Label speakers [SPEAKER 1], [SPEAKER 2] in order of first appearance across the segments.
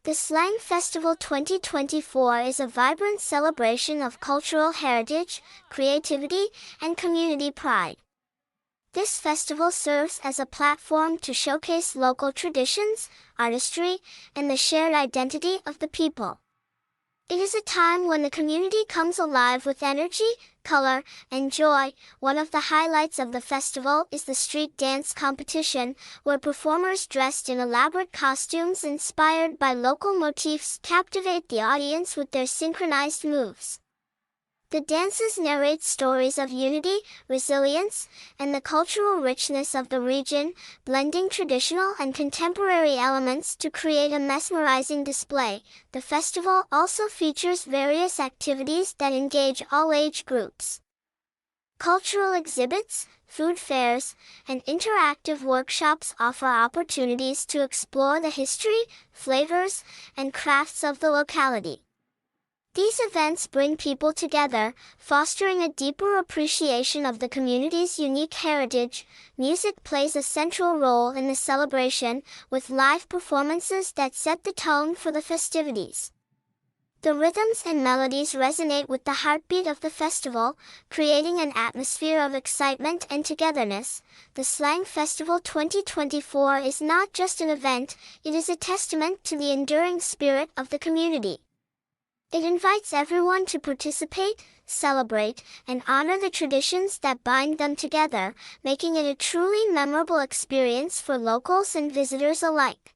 [SPEAKER 1] The Slang Festival 2024 is a vibrant celebration of cultural heritage, creativity, and community pride. This festival serves as a platform to showcase local traditions, artistry, and the shared identity of the people. It is a time when the community comes alive with energy, color, and joy. One of the highlights of the festival is the street dance competition, where performers dressed in elaborate costumes inspired by local motifs captivate the audience with their synchronized moves. The dances narrate stories of unity, resilience, and the cultural richness of the region, blending traditional and contemporary elements to create a mesmerizing display. The festival also features various activities that engage all age groups. Cultural exhibits, food fairs, and interactive workshops offer opportunities to explore the history, flavors, and crafts of the locality. These events bring people together, fostering a deeper appreciation of the community's unique heritage. Music plays a central role in the celebration, with live performances that set the tone for the festivities. The rhythms and melodies resonate with the heartbeat of the festival, creating an atmosphere of excitement and togetherness. The Slang Festival 2024 is not just an event, it is a testament to the enduring spirit of the community. It invites everyone to participate, celebrate, and honor the traditions that bind them together, making it a truly memorable experience for locals and visitors alike.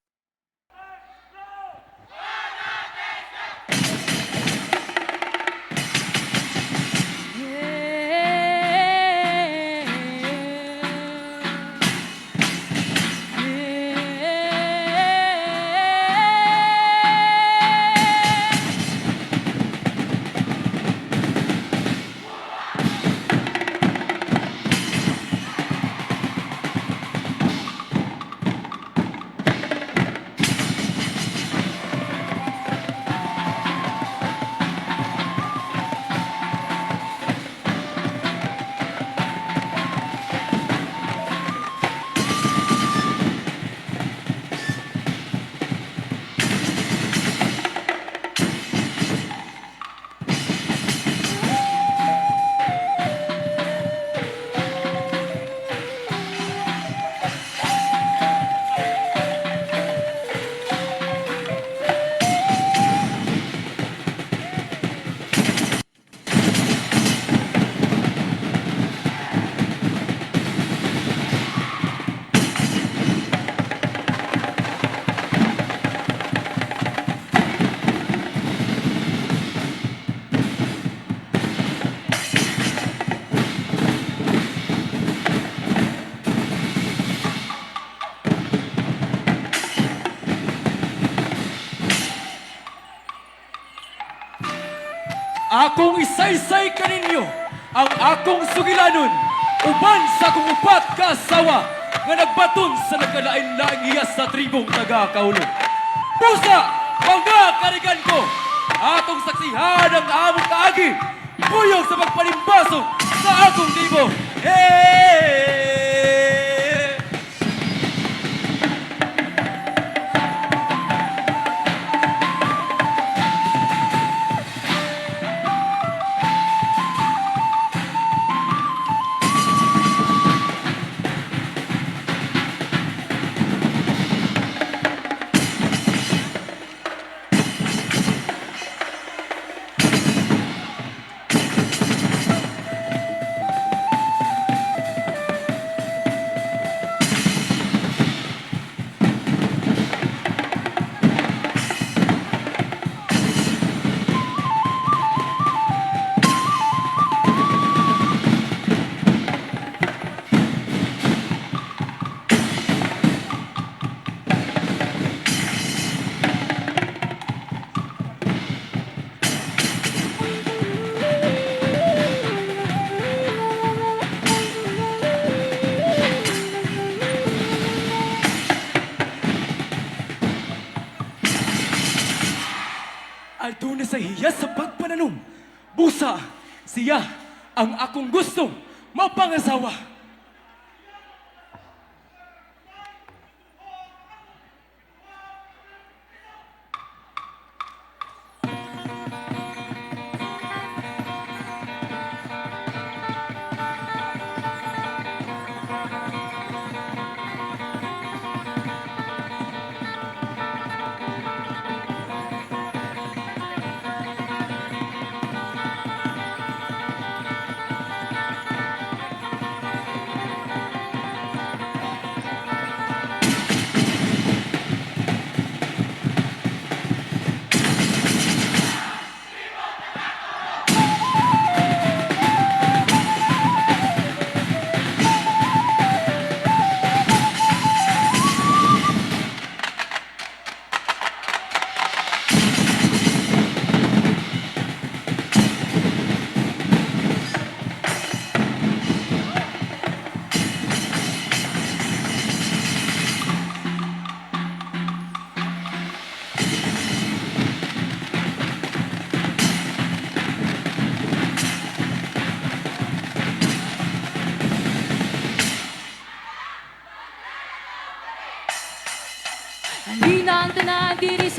[SPEAKER 2] Akong isaysay kaninyo ang akong sugilanon uban sa akong upat ka asawa nga nagbaton sa nagkalain-laing hiyas sa tribong taga-Kaulo. Pusa, mga karigan ko, atong saksihan ang among kaagi, buyog sa pagpalimbasok sa akong tribo. Aduna sa hiyas sa pagpananom. Busa, siya ang akong gustong mapangasawa.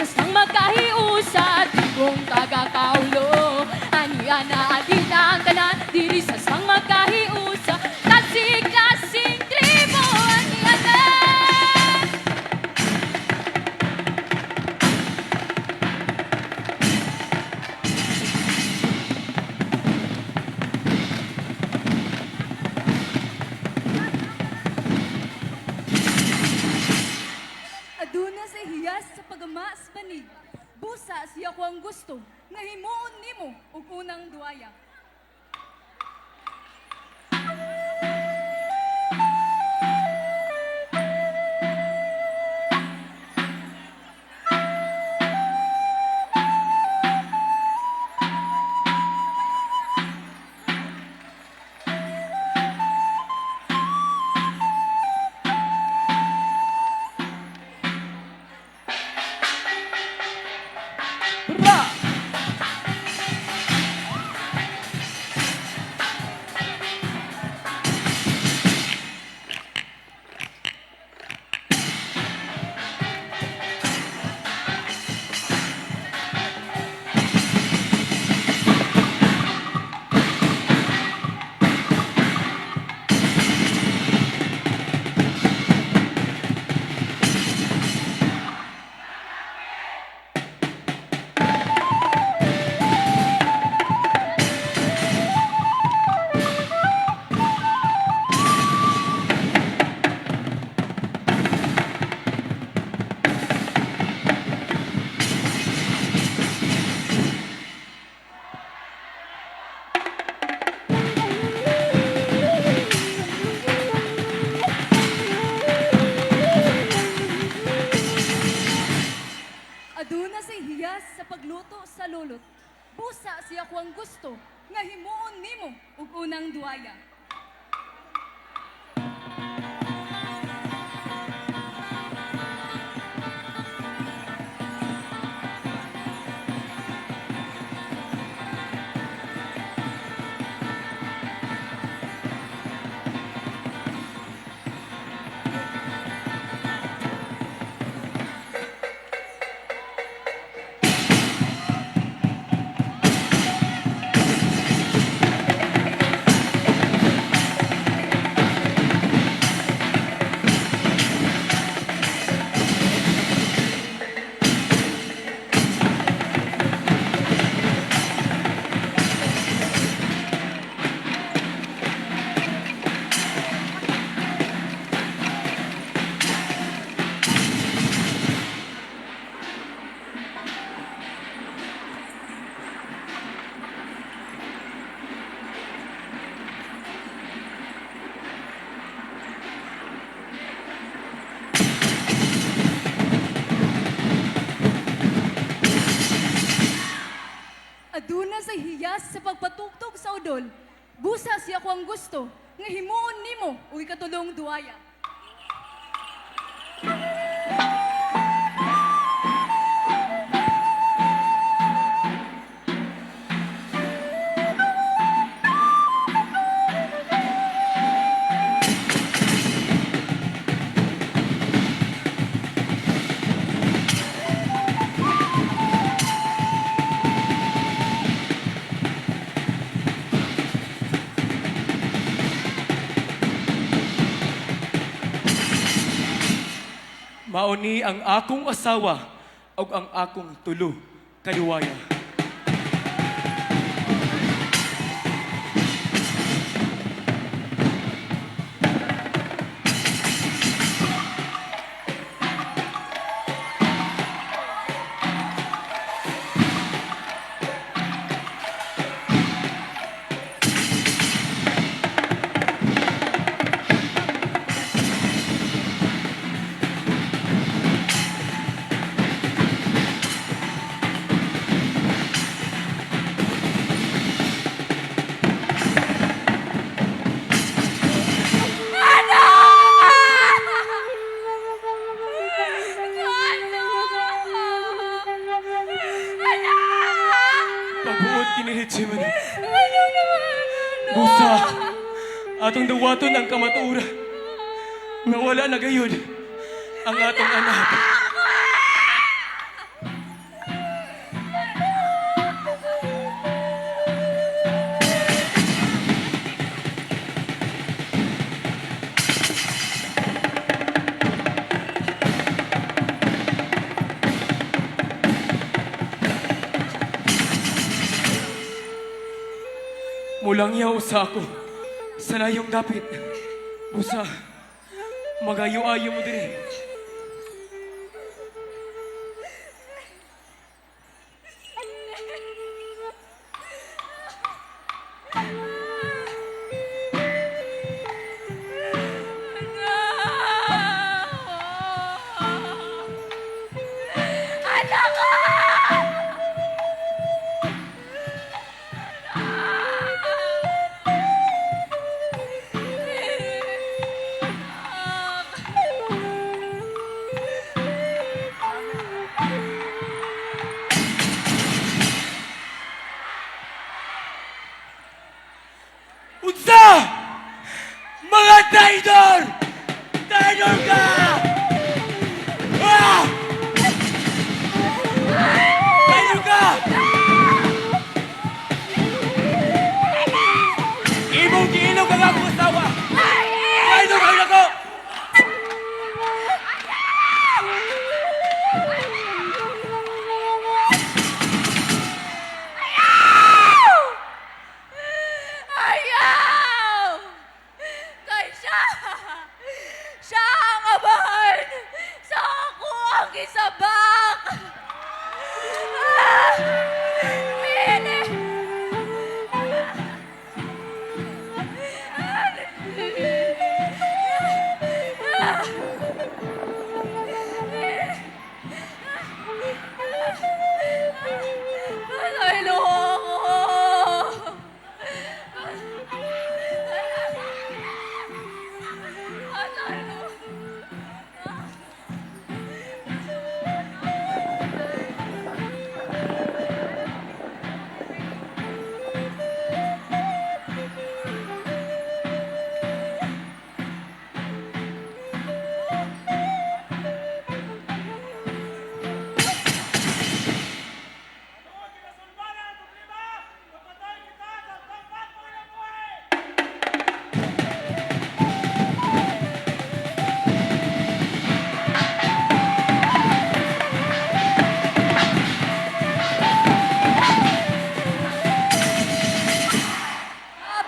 [SPEAKER 3] sa sang magkahiusa tribong taga-kaulo. Aniya na adina ang tanan diri sa sang magkahiusa. Kasing-kasing tribo aniya na.
[SPEAKER 4] Aduna sa hiyas sa pagama sa banig. Busa siya ko ang gusto, nga himuon nimo ug unang duaya.
[SPEAKER 2] Bra!
[SPEAKER 4] Aduna sa hiyas sa pagluto sa lulot. Busa siya ko ang gusto, nga himuon nimo ug unang duaya. Aduna sa hiyas sa pagpatugtog sa udol. Busa siya ko ang gusto, nga himuon nimo ug ikatulong duaya.
[SPEAKER 2] Mauni ang akong asawa ug ang akong tulo kaduwaya. Pagbuot kinihitsi man. Busa, atong dawaton ang kamatura. Nga wala na gayud ang atong anak. Mulang yaw sa ako. Sa layong dapit. Busa. Magayo-ayo mo din. Unsa! Mga traidor! Traidor ka! Ah! Traidor ka! Imong giinom ka nga akong asawa! Traidor ka rin ako!
[SPEAKER 3] Ayaw! Kay siya ang abahan sa ako ang isabak! Pili! Pasaylo ako!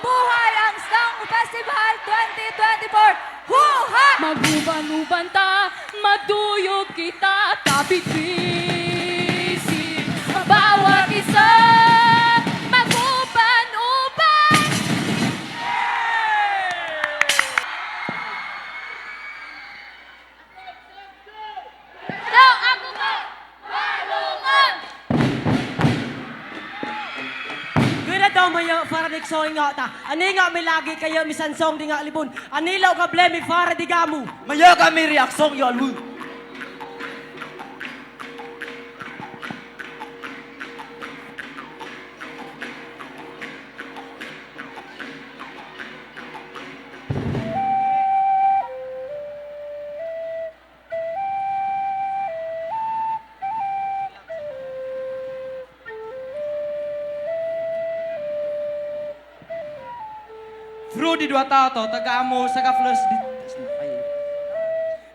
[SPEAKER 3] Buhay ang Slang Festival 2024! Huha! Maguban-uban ta, maduyog kita, tapit-bisig. Bawat isa, maguban-uban! Daw ako ko, Malungon!
[SPEAKER 5] Gila daw mayo para di soy nga ta. Ani nga may lagi kayo misansong di nga libon. Anilaw ka blemi para di gamu.
[SPEAKER 6] Maya kami reaksong yo alwu.
[SPEAKER 7] Through di dua tao to, taga-amo sa ka-flush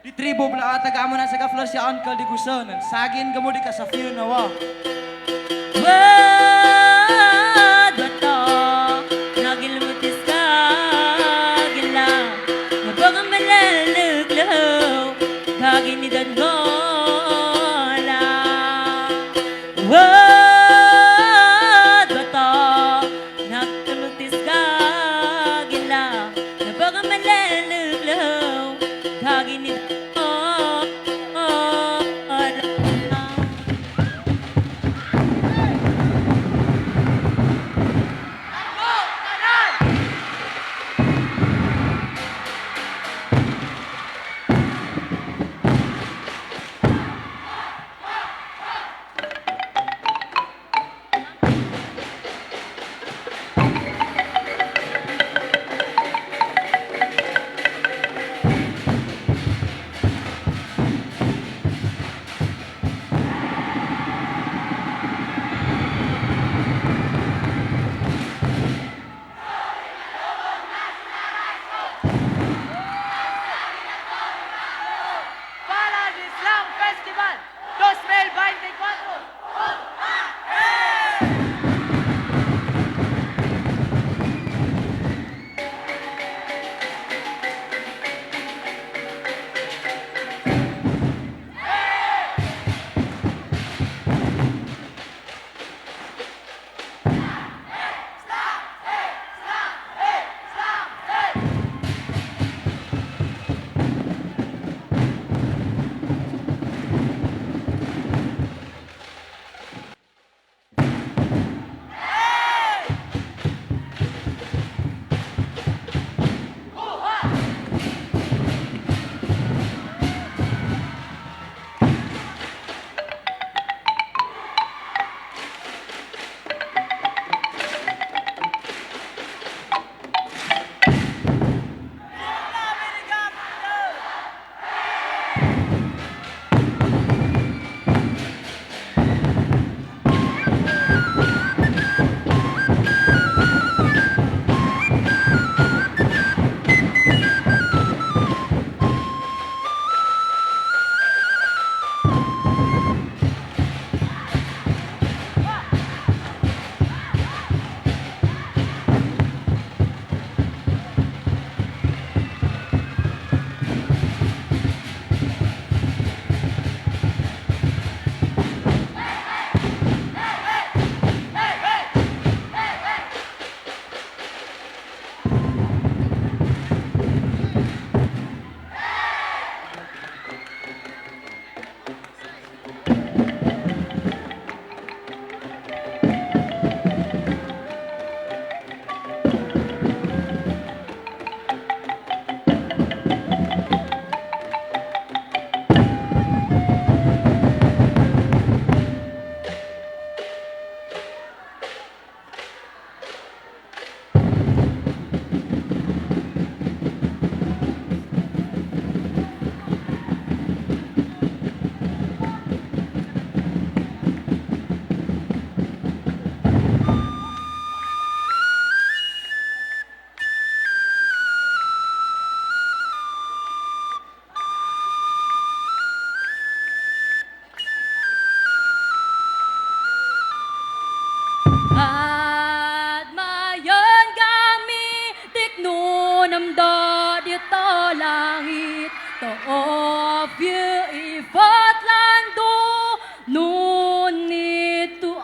[SPEAKER 7] di tribo bla taga-amo na sa ka-flush ya uncle di guson. Sagin gamo di ka sa fear na wa.
[SPEAKER 5] Wad bato nagilmutis ka gila. Mabang malaluglaw kagi ni dangola. Wad bato nagilmutis ka gila. Mabang malaluglaw kagi ni dangola.
[SPEAKER 3] namda dito langit to of you ifat lando no need to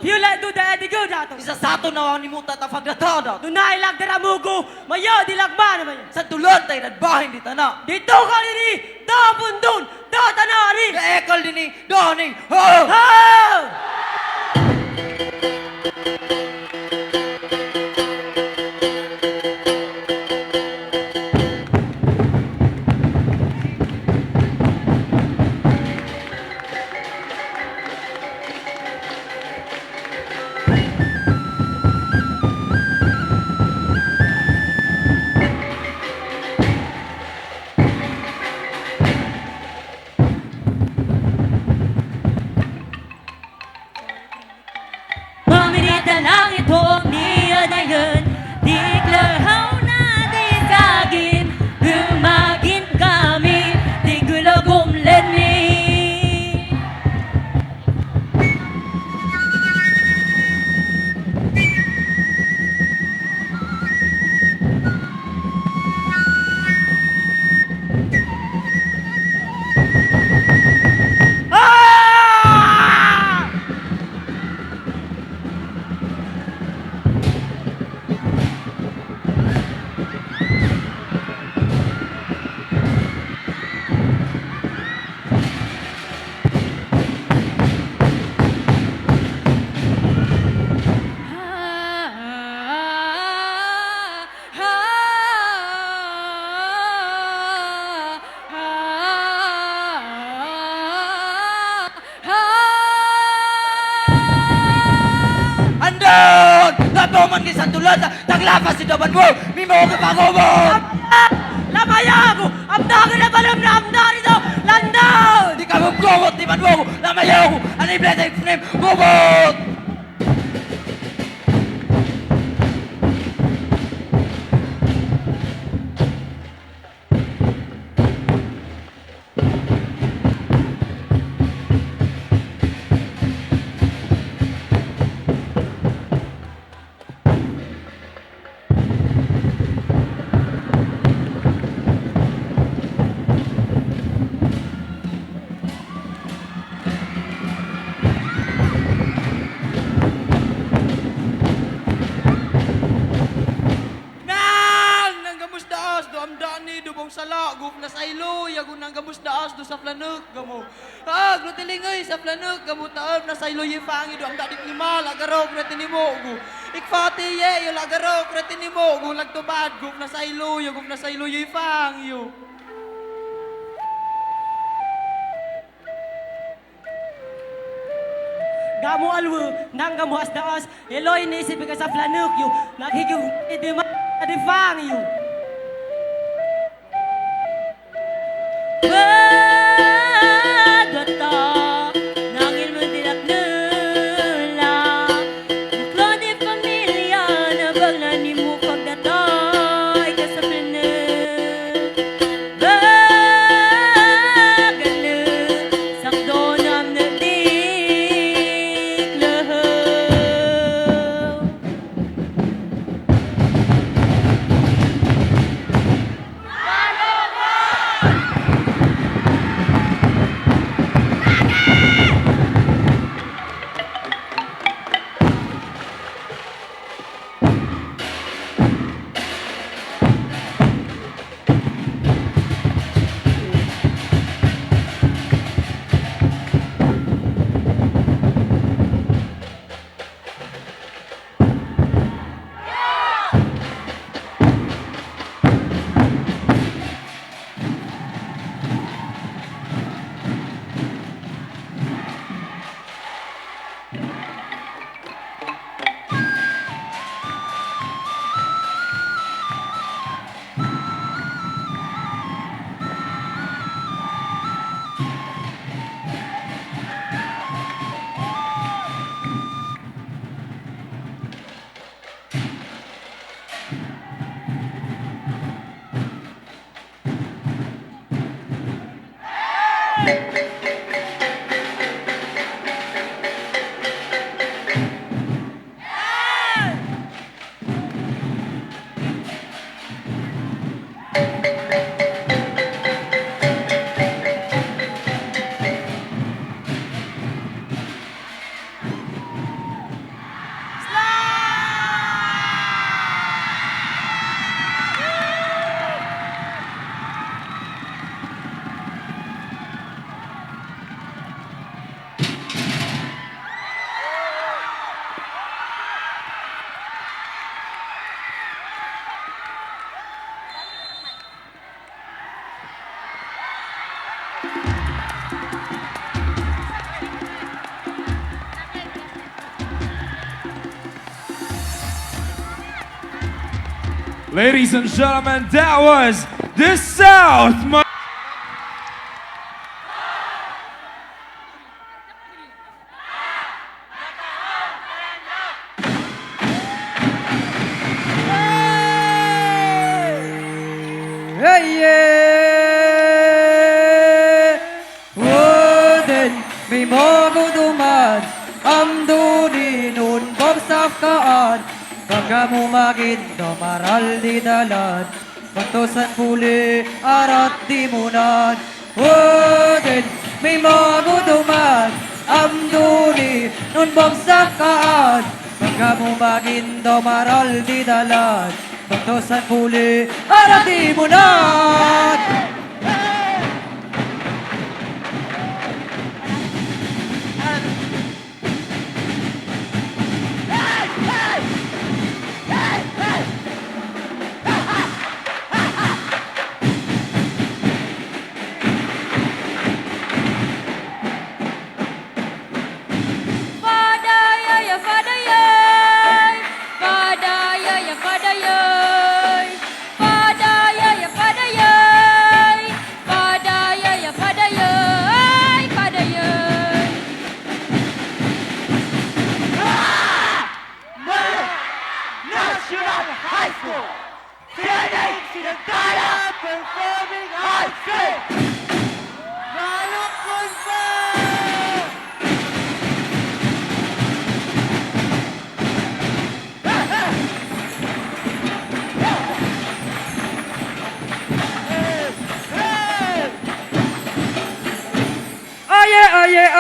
[SPEAKER 5] You let do the edigo dato.
[SPEAKER 6] Isa sa ato na ang nimuta ta pagdatada.
[SPEAKER 5] Dunay lag daramugo, mayo di lagman mayo.
[SPEAKER 6] Sa tulon tayo nagbahin di tana.
[SPEAKER 5] Dito ka diri, da bundon, da tanari.
[SPEAKER 6] Kaekal din ni Donny. Ho!
[SPEAKER 5] Ha!
[SPEAKER 3] Pamirita lang ito niya na yun Diklahaw na di sagin Humagin kami Di gulagom lenmi
[SPEAKER 6] Andon! Naboman ki sa tulon taglapas si daban mo. Mimo ko pagubon.
[SPEAKER 5] Lamayago, abdagan na balam na abdagan ito, landaw!
[SPEAKER 6] Di ka mong di man mo. Lamayaw ko. Ano yung blessing name? Gubot!
[SPEAKER 7] Guf na sa ilo, yagun nang gamus daas do sa planuk gamo. Ah, glutilingay sa planuk gamo taon na sa ilo yifangi do ang dadik ni mal agarok na tinimo gu. Ikfati ye yo agarok na tinimo gu lagtubad guf na sa ilo, yo guf na sa ilo yifang yo.
[SPEAKER 5] Gamu alwu, nang gamu as daas, eloy ni isip ka sa flanuk yu, naghigyung idima adifang yu.
[SPEAKER 3] Pagkata Nangil mo dinaknula Nuklo di pamilya Na baglan ni mo pagdata Ika sa planet Bagalo Sakdo nam na diklahaw
[SPEAKER 2] Ladies and gentlemen, that was the South.
[SPEAKER 6] Hey, yeah! Woden, may maguduman, amduni nun babsaf kaan, bangga mo magindo maral di dalan, bagtosan puli arat di munan. Woden, may maguduman, amduni nun babsaf kaan, bangga mo magindo maral di dalan, bagtosan puli arat di munan.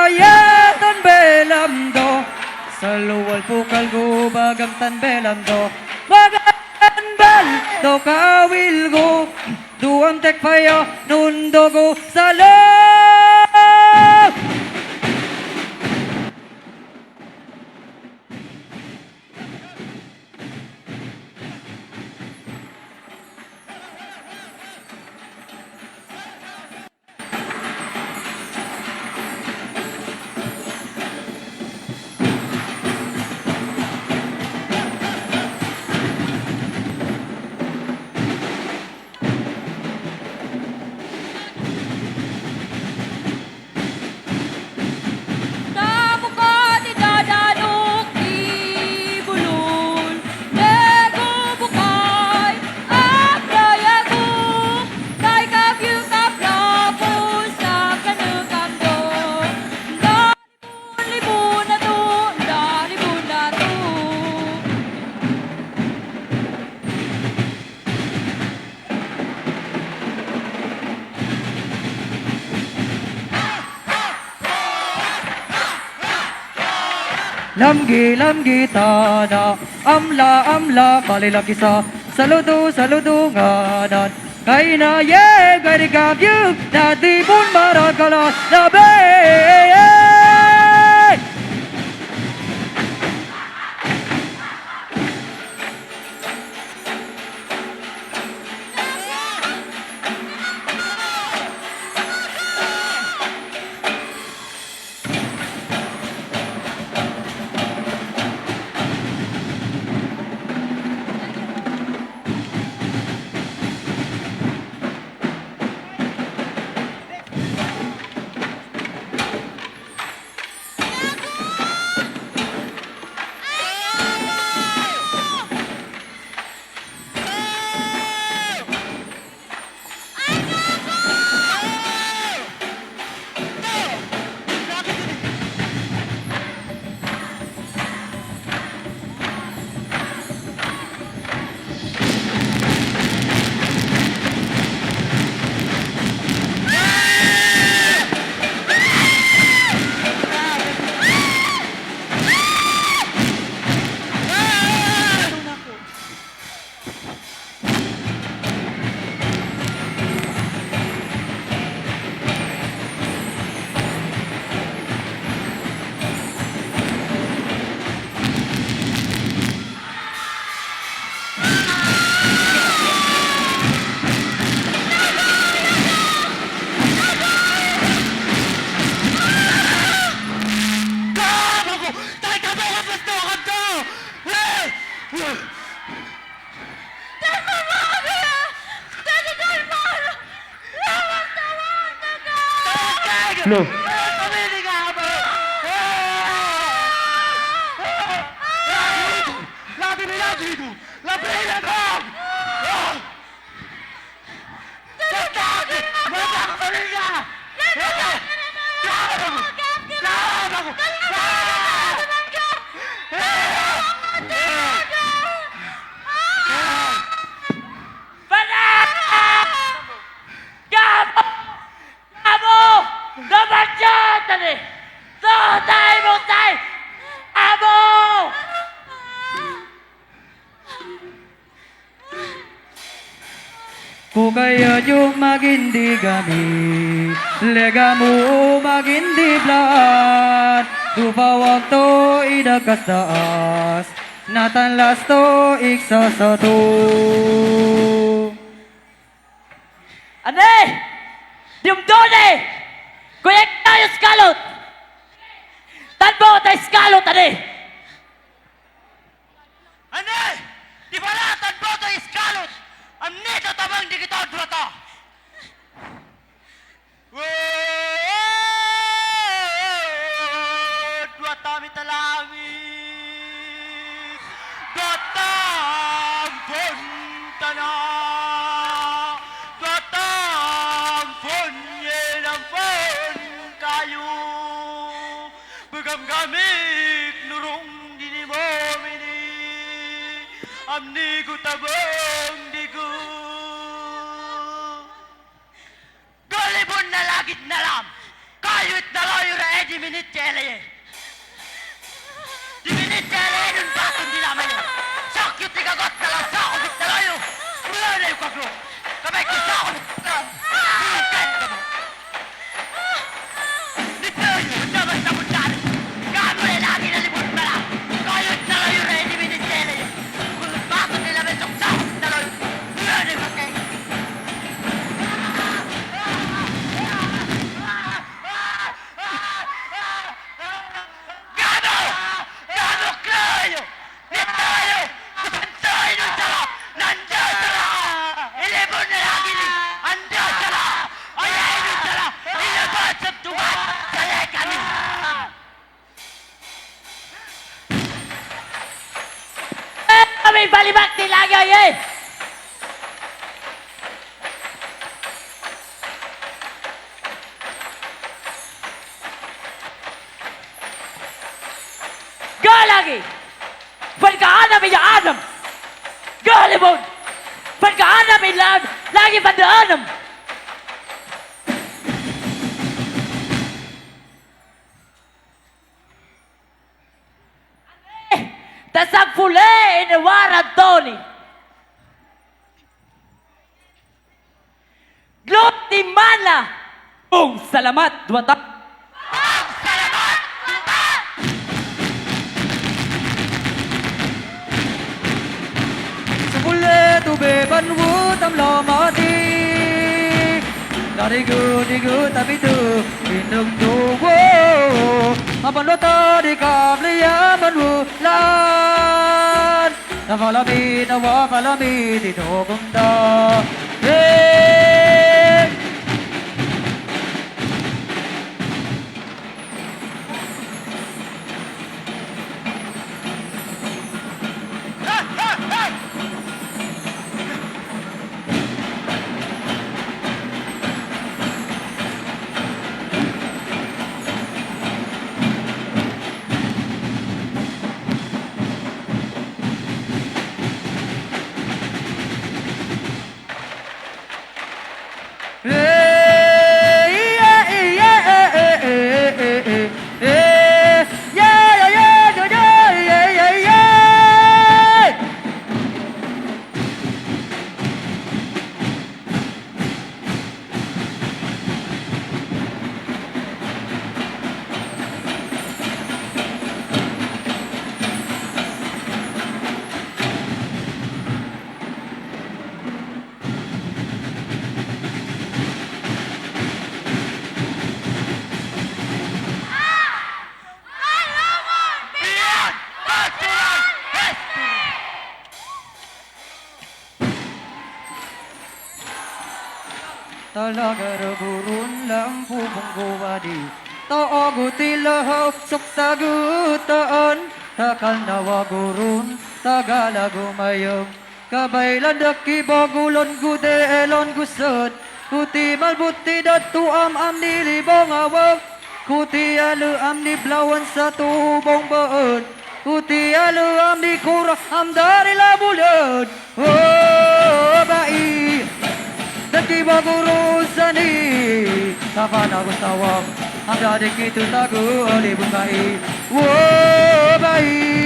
[SPEAKER 6] Aye, tan belam do. Sa luwal pukal go bagang tan belam do. Bagan bel do kawil go. Duam tek payo nundo go sa loob. Lamgi tana, amla, palilang kisa, saludo nganan. Kay na ye, gari kabyug, na di pun maragala, na be.
[SPEAKER 2] Lo.
[SPEAKER 6] Kung kaya yung magindi gamit, legamu magindi blan, tupawag to idagkastaas, natanlas to iksasato.
[SPEAKER 5] Ane! Diumdone! Kuya tayo skalot! Tanbo tayo skalot, ane!
[SPEAKER 7] Ane! Di pala tanpo to iskalot! Ang nito tabang di kita drata! Dwata mitalangit! Dwatang punta na! Dwatang punye ng pun kayo! Begamgamik nurung dini mo mini! Amni ko tabang di ko! Golibon na lagit na lam! Kayut na layo na di minit chele! Di minit chele nun batong di naman yun! Sakyut ni kagot na lang sa akong na layo! Mula na yung kagro! Kamay ko sa akong na lang! Bukan ka mo! Dito yun! Naman sa puntaan! Gamo na lagi na libon na lang! Kayut na layo na di minit chele! Kung batong nila may sa akong na layo! Mula na yung kagro! Gano! Gano kayo! Nitayo! Pantay nun sala! Nandiyan sala! Ilibon na lagi ni! Andiyan sala! Ayay nun sala! Ilabas sa tuwan! Salay kami!
[SPEAKER 5] Kami balibak nilagay eh! Go lagi! Pagkaana may Adam! Go libon! Pagkaana may lad! Lagi pandaanan! Tasang fule inawaran Tony! Glot ni Mala! Bung salamat! Duwata!
[SPEAKER 6] Sepule tu beban wu tam lo mati, dari gu tapi tu induk tu wo, apan lo tadi kable ya manu lan, nawalami di to gunda, hey. talaga gurun lang pupong gubadi. Taaguti lahap saksagutaan, takal nawa gurun, tagala gumayong. Kabaylan daki bagulon gude elon gusod, kuti malbuti datu am nilibong awag, kuti alu am ni blawan sa tubong baon, kuti alu am ni kura am dari labulod. Oh bai, daki baguro sani, tapana gustawam, am dadik itu tagu oli bungai. Oh bai.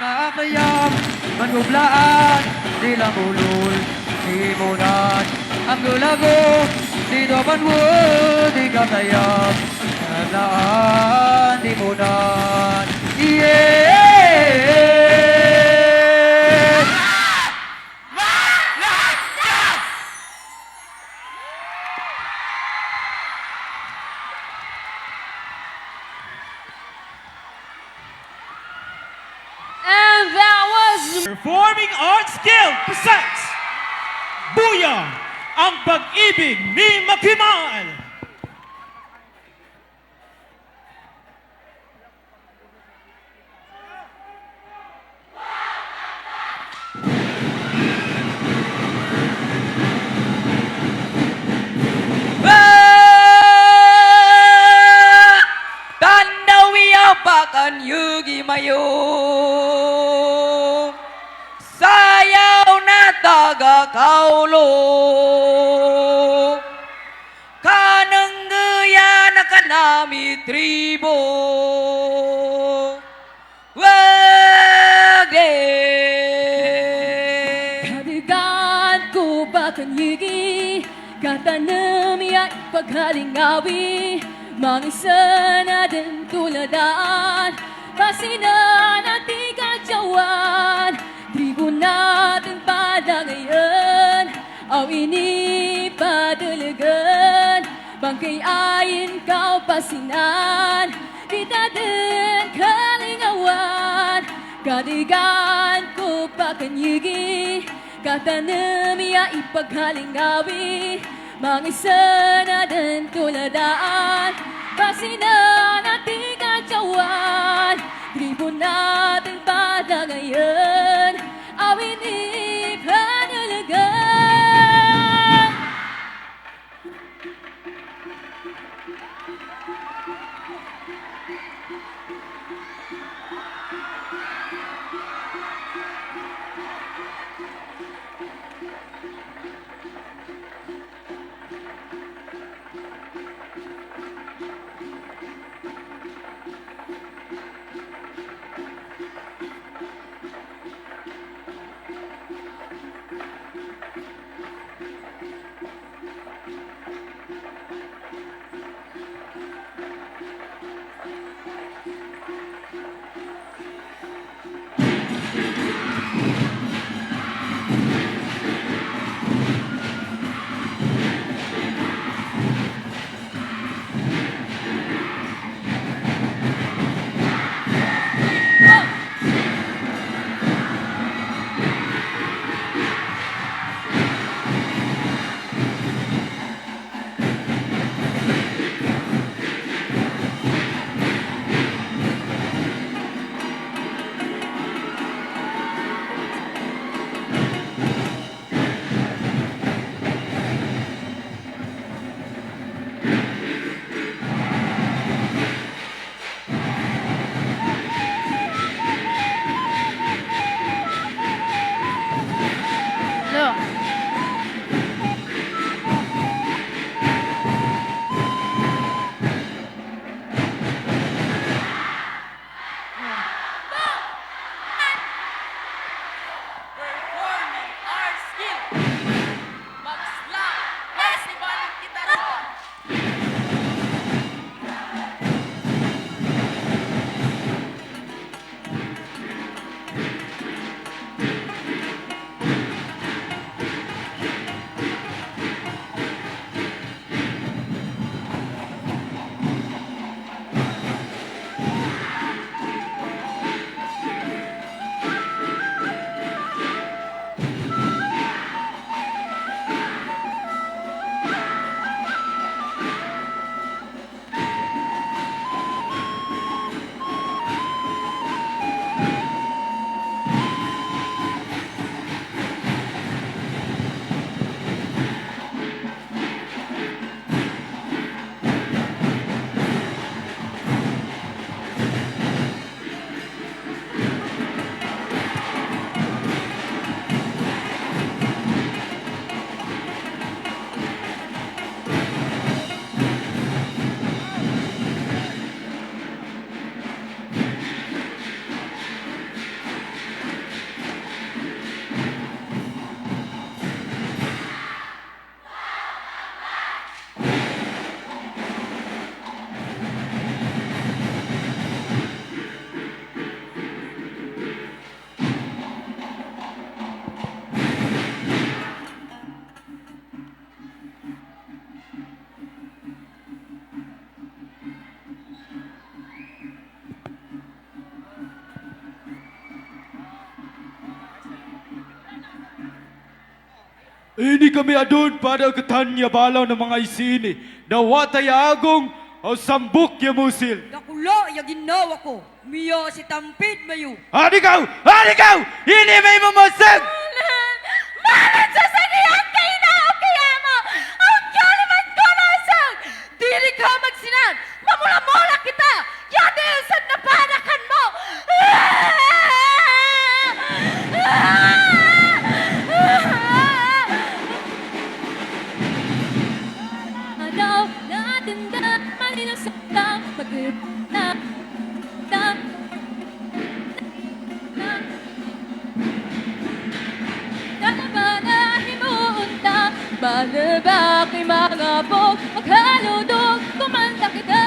[SPEAKER 6] Kaapayam, manublaan, di lamulul, di munan, ang gulago, di domanwud, di kapayam, naglaan, di munan, yeah!
[SPEAKER 3] And that was
[SPEAKER 2] Performing Arts Guild presents Booyah! Ang Pag-ibig ni Makimal!
[SPEAKER 6] Pakan yugi mayo, sayaw na taga kaulo, kanangguya na kanami tribo, wagde.
[SPEAKER 3] Kadigan ko bakan yigi, katanami at paghalingawi, mangisa na din tuladaan, pasinan at ikadyawan, tribo natin pada ngayon, aw inipadalagan, bangkay ayin kau pasinan, kita din kalingawan, kadigan ko pakanyigi, katanamiya ipaghalingawi, mangisa na din tuladaan, pasinan at ikadyawan, tribo natin pada ngayon, awin ipanalagan.
[SPEAKER 2] Ini kami adun pada ketanya balaw ng mga isini. Dawatay agong o sambuk ya musil.
[SPEAKER 5] Nakulo yung ginawa ko. Miyo si Tampid mayo.
[SPEAKER 2] Adikaw! Adikaw! Ini may mamusag!
[SPEAKER 3] Malit sa saniyan kayo na o kaya mo! Ang kaliman ko nasag! Dili ka magsinan! Mamula-mula kita! Yadilsan na panakan mo! Anaw natin na malinasaktan Mag-ip na Balabak ay mga bog Maghaludog, kumanta kita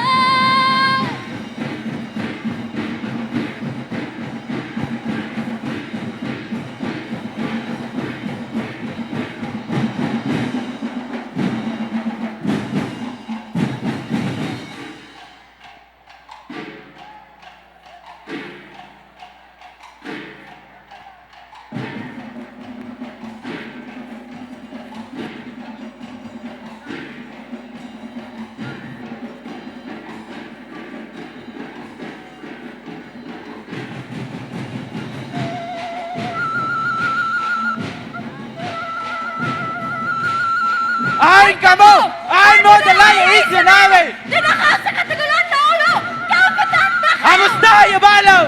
[SPEAKER 2] Ain kamu! Ain mo dalaya isya namin!
[SPEAKER 3] Dinakaw sa katigulan na ulo! Kau katanda!
[SPEAKER 2] Amusta ya balaw!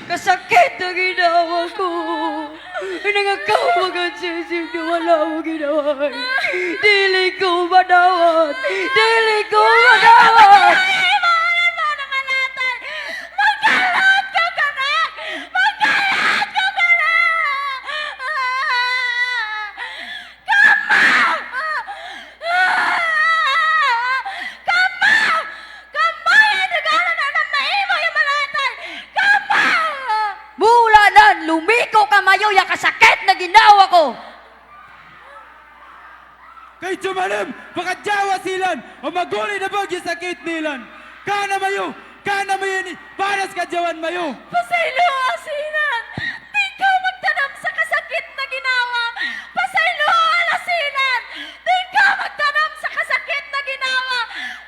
[SPEAKER 5] Kasakit na ginawa ko. Nangakaw mag-ansisig na wala mo ginawa. Dili ko madawat. Dili ko madawat.
[SPEAKER 3] Imanan mo ng alatan! Magkalat ka ka na! Magkalat ka ka na! Kamaw! Kamaw! Kamaw! Inagalan na ng maimo yung malatan! Kamaw!
[SPEAKER 5] Mula nan, lumiko ka mayo ya kasakit na ginawa ko.
[SPEAKER 2] Kay Chumalim, pakadyawa silan o maguli na bagyo sakit nilan. Kana mayo ni, paras kadyawan mayo.
[SPEAKER 3] Pasaylo, asinan! Di ka magtanam sa kasakit na ginawa! Pasaylo, alasinan! Di ka magtanam sa kasakit na ginawa!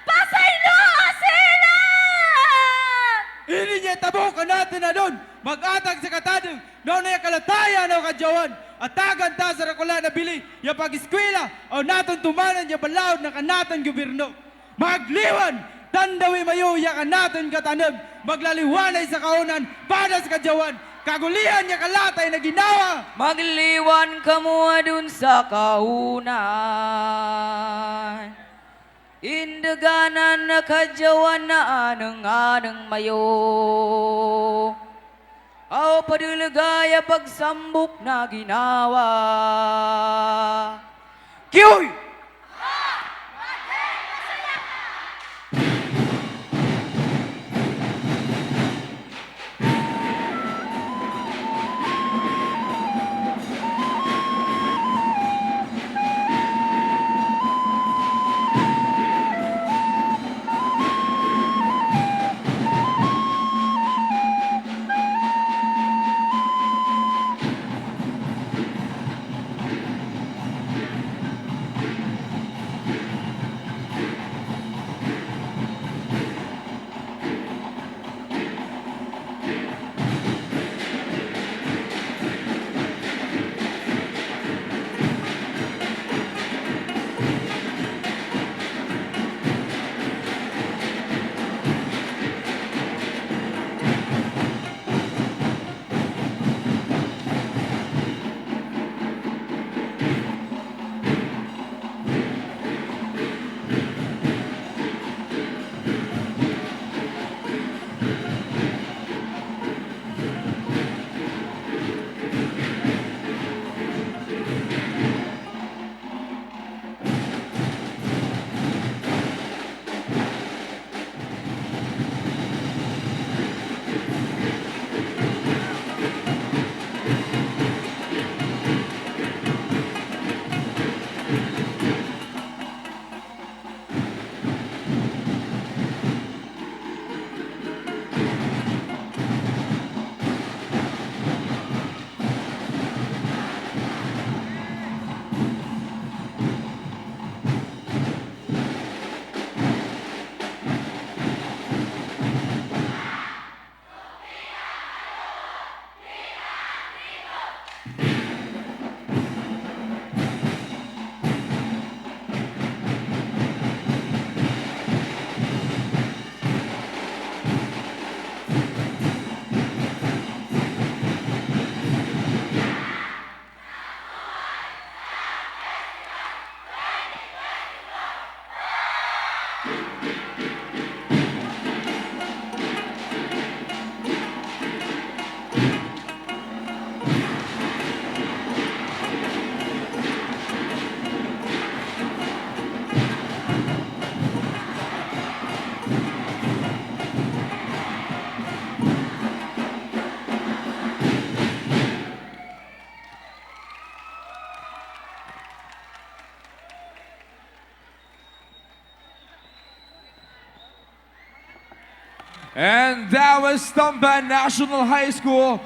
[SPEAKER 3] Pasaylo, asinan!
[SPEAKER 2] Ini niya tabo ka natin na doon. Mag-atag sa katadong. Doon na yung kalataya na kadyawan. Atagan ta sa rakula na bili. Yung pag-eskwela o naton tumanan yung balawd na kanatan gobyerno. Magliwan! Tandawi mayo ya kanatan katanag. Maglaliwanay sa kaunan para sa kadyawan. Kagulihan niya kalatay na ginawa.
[SPEAKER 6] Magliwan ka mo dun sa kaunan. Indaganan na kadyawan na anang mayo. Aw padulagaya pagsambok na ginawa. Kiyoy!
[SPEAKER 8] And that was Tamba National High School